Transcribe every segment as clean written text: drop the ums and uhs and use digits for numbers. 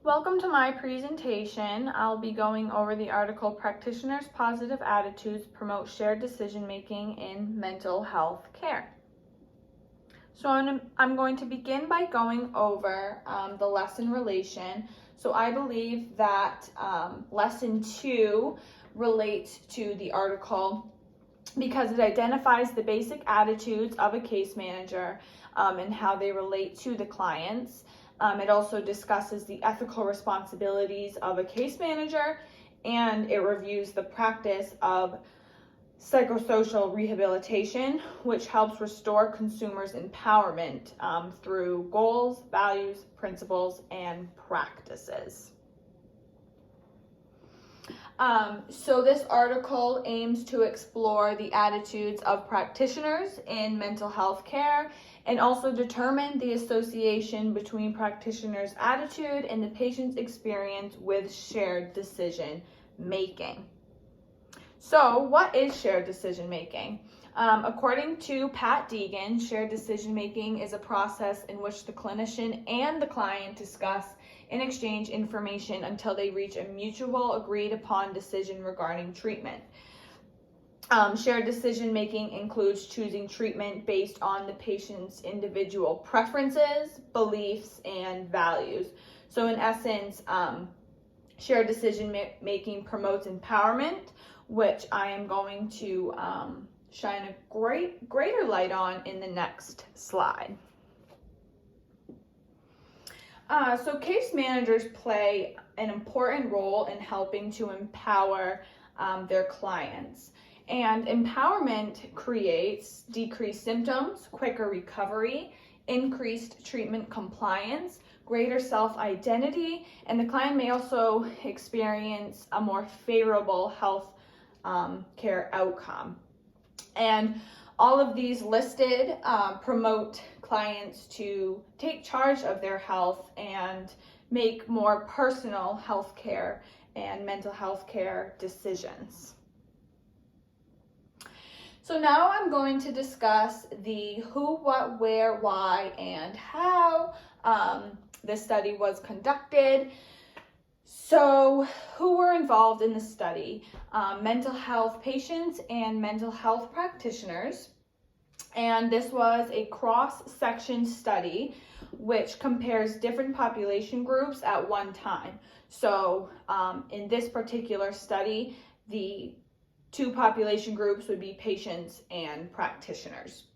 Welcome to my presentation. I'll be going over the article Practitioners' Positive Attitudes Promote Shared Decision-Making in Mental Health Care. So I'm going to begin by going over the lesson relation. So I believe that lesson 2 relates to the article because it identifies the basic attitudes of a case manager and how they relate to the clients. It also discusses the ethical responsibilities of a case manager, and it reviews the practice of psychosocial rehabilitation, which helps restore consumers' empowerment through goals, values, principles, and practices. So this article aims to explore the attitudes of practitioners in mental health care and also determine the association between practitioners' attitude and the patient's experience with shared decision making. So what is shared decision making? According to Pat Deegan, shared decision making is a process in which the clinician and the client discuss and exchange information until they reach a mutual agreed upon decision regarding treatment. Shared decision making includes choosing treatment based on the patient's individual preferences, beliefs, and values. So in essence, shared decision making promotes empowerment, which I am going to shine a greater light on in the next slide. So case managers play an important role in helping to empower their clients. And empowerment creates decreased symptoms, quicker recovery, increased treatment compliance, greater self-identity, and the client may also experience a more favorable health care outcome. And all of these listed promote clients to take charge of their health and make more personal health care and mental health care decisions. So now I'm going to discuss the who, what, where, why, and how this study was conducted. So who were involved in the study? Mental health patients and mental health practitioners. And this was a cross-section study which compares different population groups at one time. So in this particular study, the two population groups would be patients and practitioners.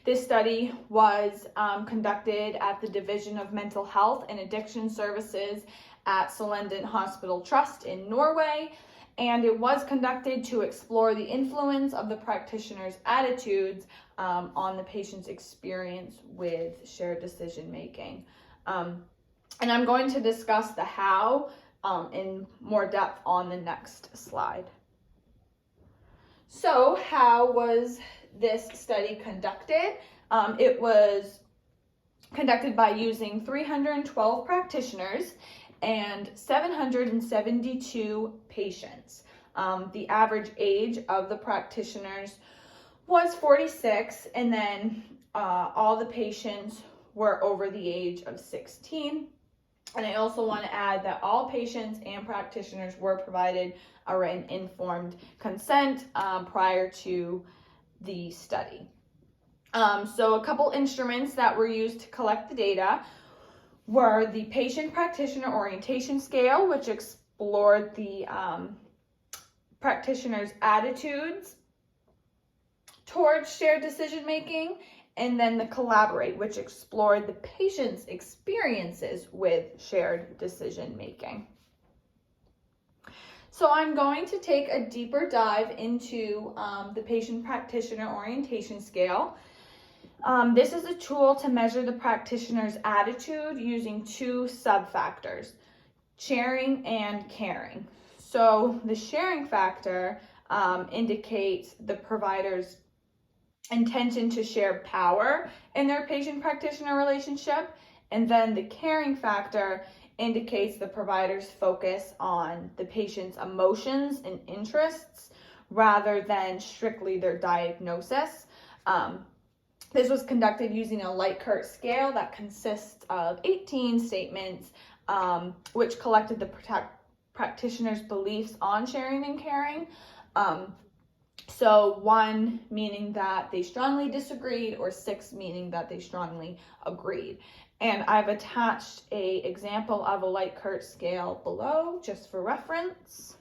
This study was conducted at the Division of Mental Health and Addiction Services at Solenden Hospital Trust in Norway, and it was conducted to explore the influence of the practitioner's attitudes on the patient's experience with shared decision making. And I'm going to discuss the how in more depth on the next slide. So how was this study conducted? It was conducted by using 312 practitioners and 772 patients. The average age of the practitioners was 46, and then all the patients were over the age of 16. And I also want to add that all patients and practitioners were provided a written informed consent prior to the study. So a couple instruments that were used to collect the data were the Patient Practitioner Orientation Scale, which explored the practitioner's attitudes towards shared decision making, and then the Collaborate, which explored the patient's experiences with shared decision making. So I'm going to take a deeper dive into the Patient Practitioner Orientation Scale. This is a tool to measure the practitioner's attitude using two sub-factors, sharing and caring. So the sharing factor indicates the provider's intention to share power in their patient-practitioner relationship, and then the caring factor indicates the provider's focus on the patient's emotions and interests rather than strictly their diagnosis. This was conducted using a Likert scale that consists of 18 statements which collected the practitioners' beliefs on sharing and caring. So 1 meaning that they strongly disagreed, or 6 meaning that they strongly agreed. And I've attached an example of a Likert scale below just for reference.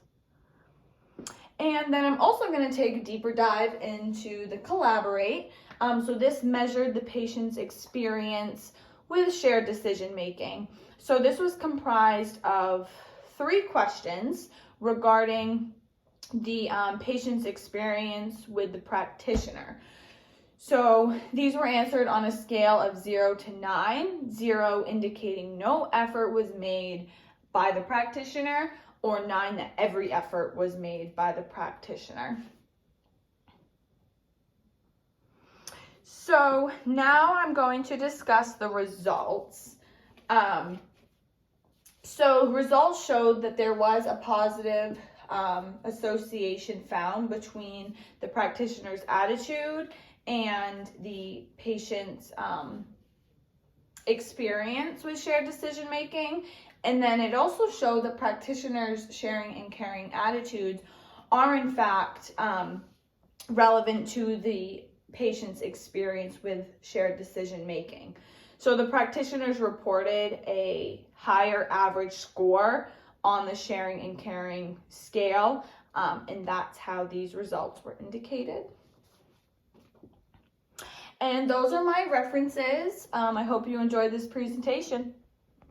And then I'm also going to take a deeper dive into the Collaborate. So this measured the patient's experience with shared decision making. So this was comprised of 3 questions regarding the patient's experience with the practitioner. So these were answered on a scale of 0 to 9, 0 indicating no effort was made by the practitioner, or 9 that every effort was made by the practitioner. So now I'm going to discuss the results. So results showed that there was a positive association found between the practitioner's attitude and the patient's experience with shared decision making. And then it also showed that practitioners' sharing and caring attitudes are in fact relevant to the patient's experience with shared decision making. So the practitioners reported a higher average score on the sharing and caring scale, and that's how these results were indicated. And those are my references. I hope you enjoyed this presentation.